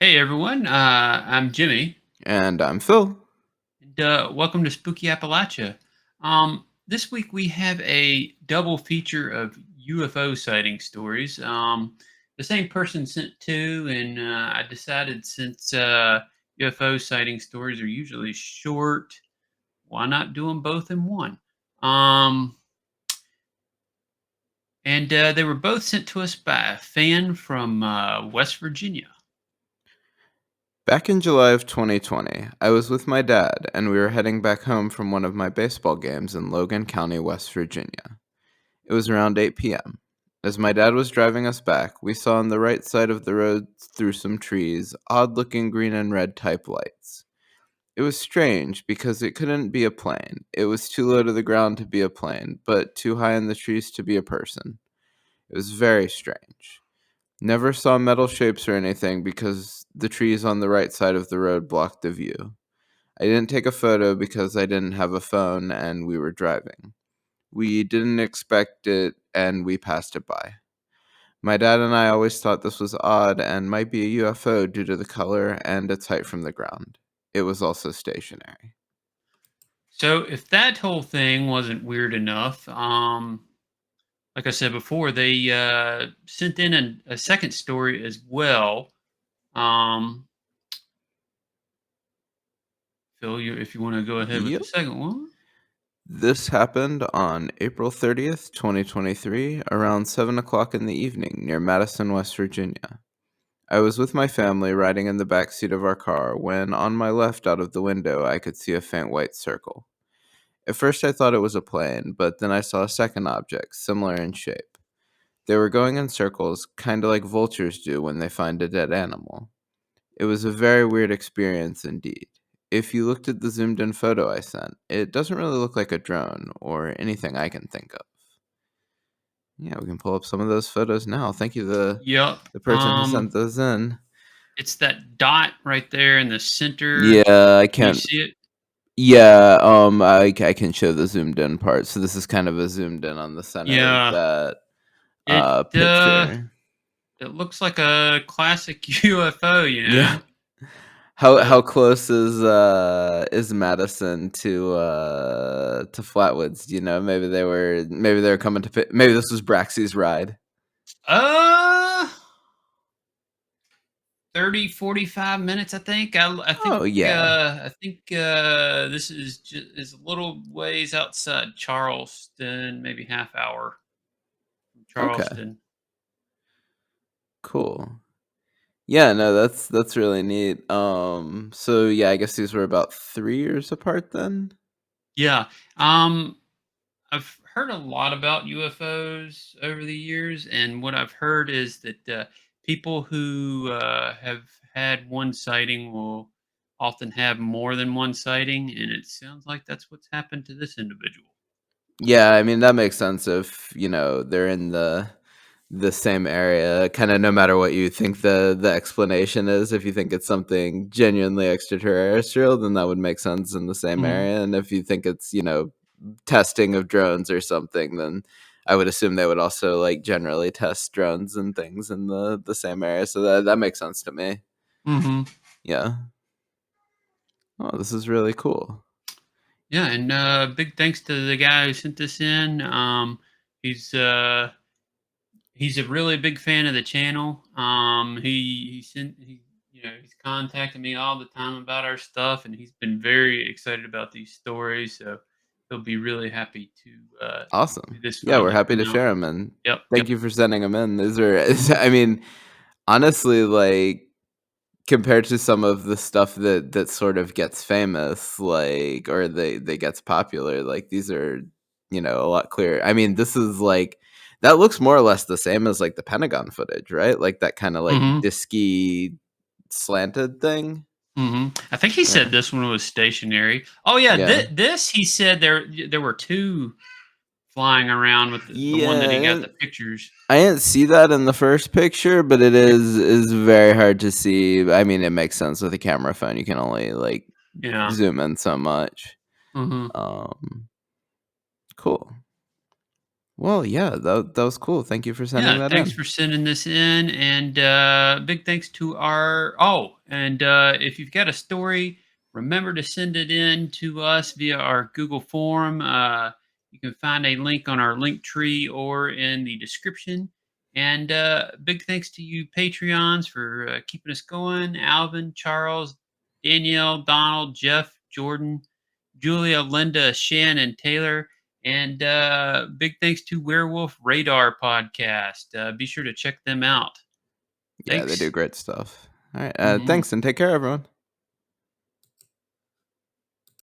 Hey everyone, I'm Jimmy, And I'm Phil. and welcome to Spooky Appalachia. This week we have a double feature of UFO sighting stories. The same person sent two, and I decided since UFO sighting stories are usually short, why not do them both in one? Um, and they were both sent to us by a fan from West Virginia. Back in July of 2020, I was with my dad and we were heading back home from one of my baseball games in Logan County, West Virginia. It was around 8 p.m. As my dad was driving us back, we saw on the right side of the road through some trees odd looking green and red type lights. It was strange because it couldn't be a plane. It was too low to the ground to be a plane, but too high in the trees to be a person. It was very strange. Never saw metal shapes or anything because the trees on the right side of the road blocked the view. I didn't take a photo because I didn't have a phone and we were driving. We didn't expect it and we passed it by. My dad and I always thought this was odd and might be a UFO due to the color and its height from the ground. It was also stationary. So if that whole thing wasn't weird enough, like I said before, they sent in a second story as well. Um, Phil, if you want to go ahead with the Yep. second one. This happened on April 30th, 2023, around 7 o'clock in the evening near Madison, West Virginia. I was with my family riding in the back seat of our car when, on my left out of the window, I could see a faint white circle. At first, I thought it was a plane, but then I saw a second object, similar in shape. They were going in circles, kind of like vultures do when they find a dead animal. It was a very weird experience indeed. If you looked at the zoomed in photo I sent, it doesn't really look like a drone or anything I can think of. Yeah, we can pull up some of those photos now. Thank you, Yep. the person who sent those in. It's that dot right there in the center. Yeah, I Can you can't. see it? Yeah, I can show the zoomed in part. So this is kind of a zoomed in on the center of Yeah. that It picture. it looks like a classic UFO. You Yeah. know. How The close is Madison to Flatwoods? Do you know? Maybe they were coming to maybe this was Braxy's ride. uh 30, 45 minutes, I think. Oh yeah. I think this is a little ways outside Charleston, maybe half hour from Okay. Charleston. Cool. Yeah, no, that's really neat. So yeah, I guess these were about 3 years apart then. Yeah. I've heard a lot about UFOs over the years, and what I've heard is that people who have had one sighting will often have more than one sighting, and it sounds like that's what's happened to this individual. Yeah, I mean that makes sense if, they're in the same area, kinda no matter what you think the explanation is. If you think it's something genuinely extraterrestrial, then that would make sense in the same Hmm. area, and if you think it's, testing of drones or something, then I would assume they would also, like, generally test drones and things in the same area, so that makes sense to me. Hmm. Yeah. Oh, this is really cool. Yeah, and big thanks to the guy who sent this in. He's uh, he's a really big fan of the channel. He's contacting me all the time about our stuff, and he's been very excited about these stories. So he'll be really happy to see Awesome. this Yeah, we're finally happy come to out. share them, and Yep, thank yep. you for sending them in. These are I mean, honestly, like, compared to some of the stuff that sort of gets famous, like, or they gets popular, like, these are, a lot clearer. I mean, this is, like that looks more or less the same as, like, the Pentagon footage, right? Like, that kinda, like, Hmm. disky slanted thing? I think he said Yeah. this one was stationary. Oh yeah, Yeah. this he said there were two flying around with the one that he got Yeah, the pictures. I didn't see that in the first picture, but it is very hard to see. I mean, it makes sense with a camera phone, you can only, like, Yeah. zoom in so much. Hmm. Um, cool. Well, yeah, that was cool. Thank you for sending Yeah, that thanks in. for sending this in, and big thanks to our. Oh, and if you've got a story, remember to send it in to us via our Google form. You can find a link on our link tree or in the description. And big thanks to you Patreons for keeping us going. Alvin, Charles, Danielle, Donald, Jeff, Jordan, Julia, Linda, Shan, and Taylor. And big thanks to Werewolf Radar Podcast. Be sure to check them out. Yeah, they do Thanks. great stuff. All right, Mhm. thanks and take care, everyone.